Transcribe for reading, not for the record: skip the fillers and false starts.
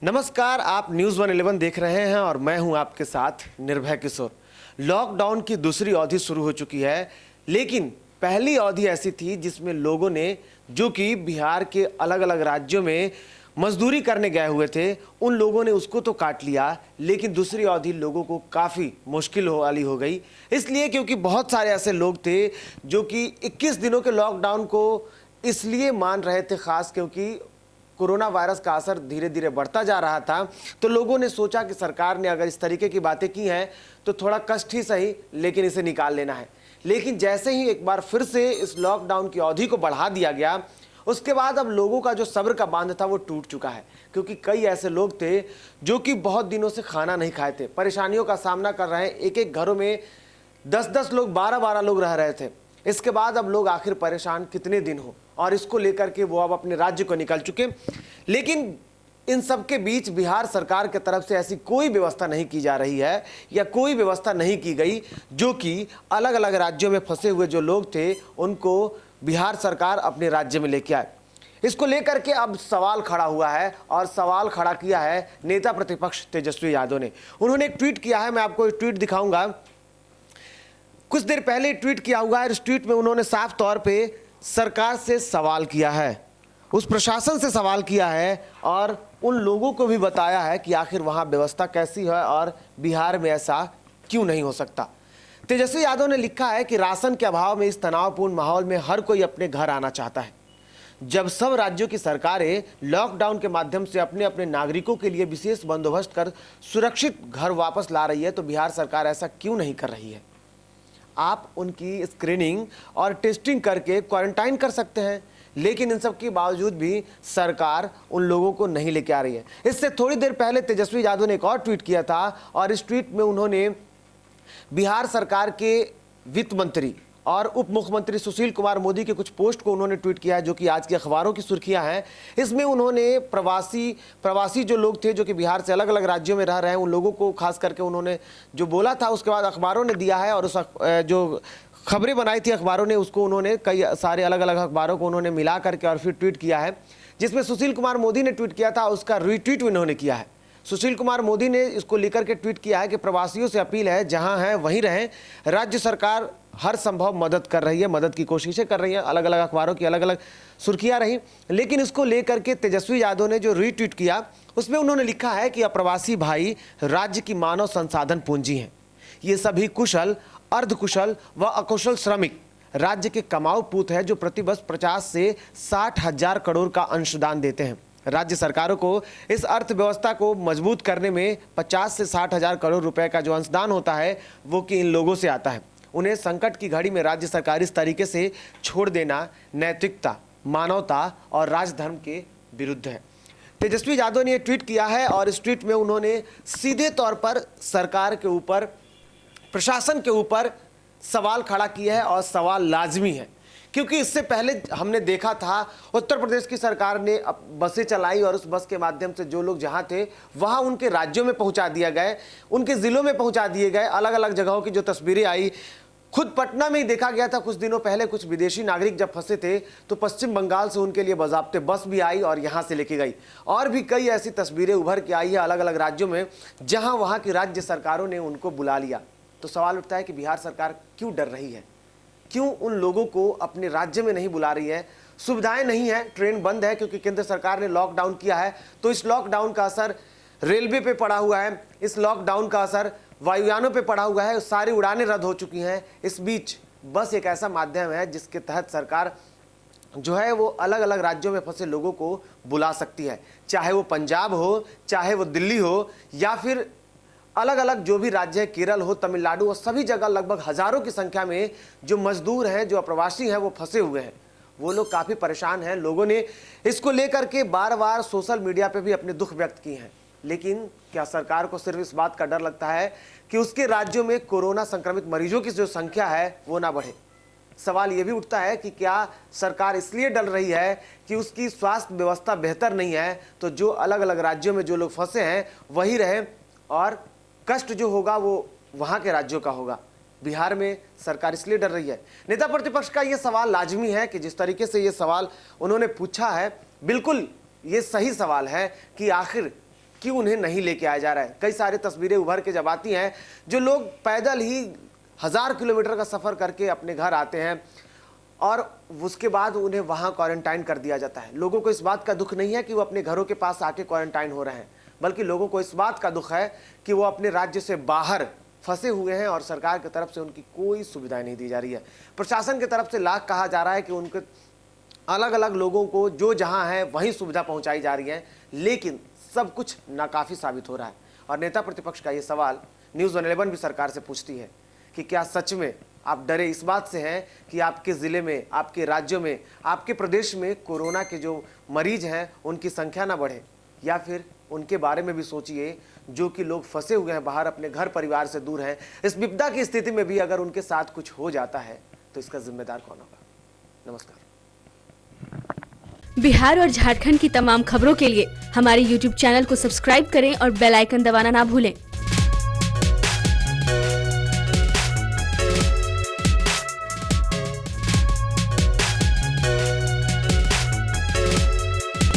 नमस्कार, आप न्यूज़ 111 देख रहे हैं और मैं हूं आपके साथ निर्भय किशोर। लॉकडाउन की दूसरी अवधि शुरू हो चुकी है, लेकिन पहली अवधि ऐसी थी जिसमें लोगों ने, जो कि बिहार के अलग अलग राज्यों में मजदूरी करने गए हुए थे, उन लोगों ने उसको तो काट लिया, लेकिन दूसरी अवधि लोगों को काफ़ी मुश्किल वाली हो गई। इसलिए क्योंकि बहुत सारे ऐसे लोग थे जो कि 21 दिनों के लॉकडाउन को इसलिए मान रहे थे खास क्योंकि कोरोना वायरस का असर धीरे धीरे बढ़ता जा रहा था। तो लोगों ने सोचा कि सरकार ने अगर इस तरीके की बातें की हैं तो थोड़ा कष्ट ही सही, लेकिन इसे निकाल लेना है। लेकिन जैसे ही एक बार फिर से इस लॉकडाउन की अवधि को बढ़ा दिया गया, उसके बाद अब लोगों का जो सब्र का बांध था वो टूट चुका है। क्योंकि कई ऐसे लोग थे जो कि बहुत दिनों से खाना नहीं खाए थे, परेशानियों का सामना कर रहे हैं। एक एक घरों में 10-10 लोग, 12-12 लोग रह रहे थे। इसके बाद अब लोग आखिर परेशान कितने दिन हो, और इसको लेकर के वो अब अपने राज्य को निकल चुके। लेकिन इन सब के बीच बिहार सरकार की तरफ से ऐसी कोई व्यवस्था नहीं की जा रही है, या कोई व्यवस्था नहीं की गई जो कि अलग अलग राज्यों में फंसे हुए जो लोग थे उनको बिहार सरकार अपने राज्य में लेके आए। इसको लेकर के अब सवाल खड़ा हुआ है, और सवाल खड़ा किया है नेता प्रतिपक्ष तेजस्वी यादव ने। उन्होंने एक ट्वीट किया है, मैं आपको एक ट्वीट दिखाऊंगा। कुछ देर पहले ट्वीट किया हुआ है। इस ट्वीट में उन्होंने साफ तौर पे सरकार से सवाल किया है, उस प्रशासन से सवाल किया है, और उन लोगों को भी बताया है कि आखिर वहां व्यवस्था कैसी है और बिहार में ऐसा क्यों नहीं हो सकता। तेजस्वी यादव ने लिखा है कि राशन के अभाव में इस तनावपूर्ण माहौल में हर कोई अपने घर आना चाहता है। जब सब राज्यों की सरकारें लॉकडाउन के माध्यम से अपने अपने नागरिकों के लिए विशेष बंदोबस्त कर सुरक्षित घर वापस ला रही है, तो बिहार सरकार ऐसा क्यों नहीं कर रही है। आप उनकी स्क्रीनिंग और टेस्टिंग करके क्वारंटाइन कर सकते हैं, लेकिन इन सब के बावजूद भी सरकार उन लोगों को नहीं लेके आ रही है। इससे थोड़ी देर पहले तेजस्वी यादव ने एक और ट्वीट किया था, और इस ट्वीट में उन्होंने बिहार सरकार के वित्त मंत्री और उप मुख्यमंत्री सुशील कुमार मोदी के कुछ पोस्ट को उन्होंने ट्वीट किया है, जो कि आज की अखबारों की सुर्खियां हैं। इसमें उन्होंने प्रवासी जो लोग थे, जो कि बिहार से अलग अलग राज्यों में रह रहे हैं, उन लोगों को खास करके उन्होंने जो बोला था उसके बाद अखबारों ने दिया है, और उस जो खबरें बनाई थी अखबारों ने, उसको उन्होंने कई सारे अलग अलग अखबारों को उन्होंने मिला करके और फिर ट्वीट किया है। जिसमें सुशील कुमार मोदी ने ट्वीट किया था, उसका रीट्वीट उन्होंने किया है। सुशील कुमार मोदी ने इसको लेकर के ट्वीट किया है कि प्रवासियों से अपील है, जहां हैं वहीं रहें। राज्य सरकार हर संभव मदद कर रही है, मदद की कोशिशें कर रही है। अलग अलग अखबारों की अलग अलग सुर्खियां रही, लेकिन इसको लेकर के तेजस्वी यादव ने जो रीट्वीट किया, उसमें उन्होंने लिखा है कि अप्रवासी भाई राज्य की मानव संसाधन पूंजी हैं। ये सभी कुशल, अर्धकुशल व अकुशल श्रमिक राज्य के कमाऊ पूत है, जो प्रति वर्ष 50 से 60 हजार करोड़ का अंशदान देते हैं। राज्य सरकारों को इस अर्थव्यवस्था को मजबूत करने में 50 से 60 हजार करोड़ रुपए का जो अंशदान होता है, वो कि इन लोगों से आता है। उन्हें संकट की घड़ी में राज्य सरकार इस तरीके से छोड़ देना नैतिकता, मानवता और राजधर्म के विरुद्ध है। तेजस्वी यादव ने यह ट्वीट किया है, और इस ट्वीट में उन्होंने सीधे तौर पर सरकार के ऊपर, प्रशासन के ऊपर सवाल खड़ा किया है, और सवाल लाजमी है। क्योंकि इससे पहले हमने देखा था उत्तर प्रदेश की सरकार ने बसें चलाई, और उस बस के माध्यम से जो लोग जहां थे वहां उनके राज्यों में पहुंचा दिया गए, उनके ज़िलों में पहुंचा दिए गए। अलग अलग जगहों की जो तस्वीरें आई, खुद पटना में ही देखा गया था कुछ दिनों पहले। कुछ विदेशी नागरिक जब फंसे थे तो पश्चिम बंगाल से उनके लिए बाज़ाब्ते बस भी आई और यहाँ से लेके गई। और भी कई ऐसी तस्वीरें उभर के आई है अलग अलग राज्यों में, जहाँ वहाँ की राज्य सरकारों ने उनको बुला लिया। तो सवाल उठता है कि बिहार सरकार क्यों डर रही है, क्यों उन लोगों को अपने राज्य में नहीं बुला रही है। सुविधाएं नहीं है, ट्रेन बंद है क्योंकि केंद्र सरकार ने लॉकडाउन किया है। तो इस लॉकडाउन का असर रेलवे पे पड़ा हुआ है, इस लॉकडाउन का असर वायुयानों पे पड़ा हुआ है, सारी उड़ानें रद्द हो चुकी हैं। इस बीच बस एक ऐसा माध्यम है जिसके तहत सरकार जो है वो अलग अलग राज्यों में फंसे लोगों को बुला सकती है, चाहे वो पंजाब हो, चाहे वो दिल्ली हो, या फिर अलग अलग जो भी राज्य है, केरल हो, तमिलनाडु हो, सभी जगह लगभग हजारों की संख्या में जो मजदूर हैं, जो अप्रवासी हैं, वो फंसे हुए हैं। वो लोग काफ़ी परेशान हैं। लोगों ने इसको लेकर के बार बार सोशल मीडिया पे भी अपने दुख व्यक्त किए हैं। लेकिन क्या सरकार को सिर्फ इस बात का डर लगता है कि उसके राज्यों में कोरोना संक्रमित मरीजों की जो संख्या है वो ना बढ़े। सवाल ये भी उठता है कि क्या सरकार इसलिए डर रही है कि उसकी स्वास्थ्य व्यवस्था बेहतर नहीं है, तो जो अलग अलग राज्यों में जो लोग फंसे हैं वही रहे, और कष्ट जो होगा वो वहाँ के राज्यों का होगा। बिहार में सरकार इसलिए डर रही है। नेता प्रतिपक्ष का ये सवाल लाजमी है कि जिस तरीके से ये सवाल उन्होंने पूछा है, बिल्कुल ये सही सवाल है कि आखिर क्यों उन्हें नहीं लेके आया जा रहा है। कई सारी तस्वीरें उभर के जब आती हैं, जो लोग पैदल ही 1000 किलोमीटर का सफ़र करके अपने घर आते हैं और उसके बाद उन्हें वहाँ क्वारंटाइन कर दिया जाता है। लोगों को इस बात का दुख नहीं है कि वो अपने घरों के पास आके क्वारंटाइन हो रहे हैं, बल्कि लोगों को इस बात का दुख है कि वो अपने राज्य से बाहर फंसे हुए हैं और सरकार की तरफ से उनकी कोई सुविधाएं नहीं दी जा रही है। प्रशासन की तरफ से लाख कहा जा रहा है कि उनके अलग अलग लोगों को जो जहां है वहीं सुविधा पहुंचाई जा रही है, लेकिन सब कुछ नाकाफी साबित हो रहा है। और नेता प्रतिपक्ष का ये सवाल न्यूज़ 111 भी सरकार से पूछती है कि क्या सच में आप डरे इस बात से हैं कि आपके ज़िले में, आपके राज्यों में, आपके प्रदेश में कोरोना के जो मरीज हैं उनकी संख्या ना बढ़े, या फिर उनके बारे में भी सोचिए जो कि लोग फंसे हुए हैं बाहर, अपने घर परिवार से दूर हैं। इस विपदा की स्थिति में भी अगर उनके साथ कुछ हो जाता है तो इसका जिम्मेदार कौन होगा। नमस्कार। बिहार और झारखंड की तमाम खबरों के लिए हमारे YouTube चैनल को सब्सक्राइब करें और बेल आइकन दबाना ना भूलें।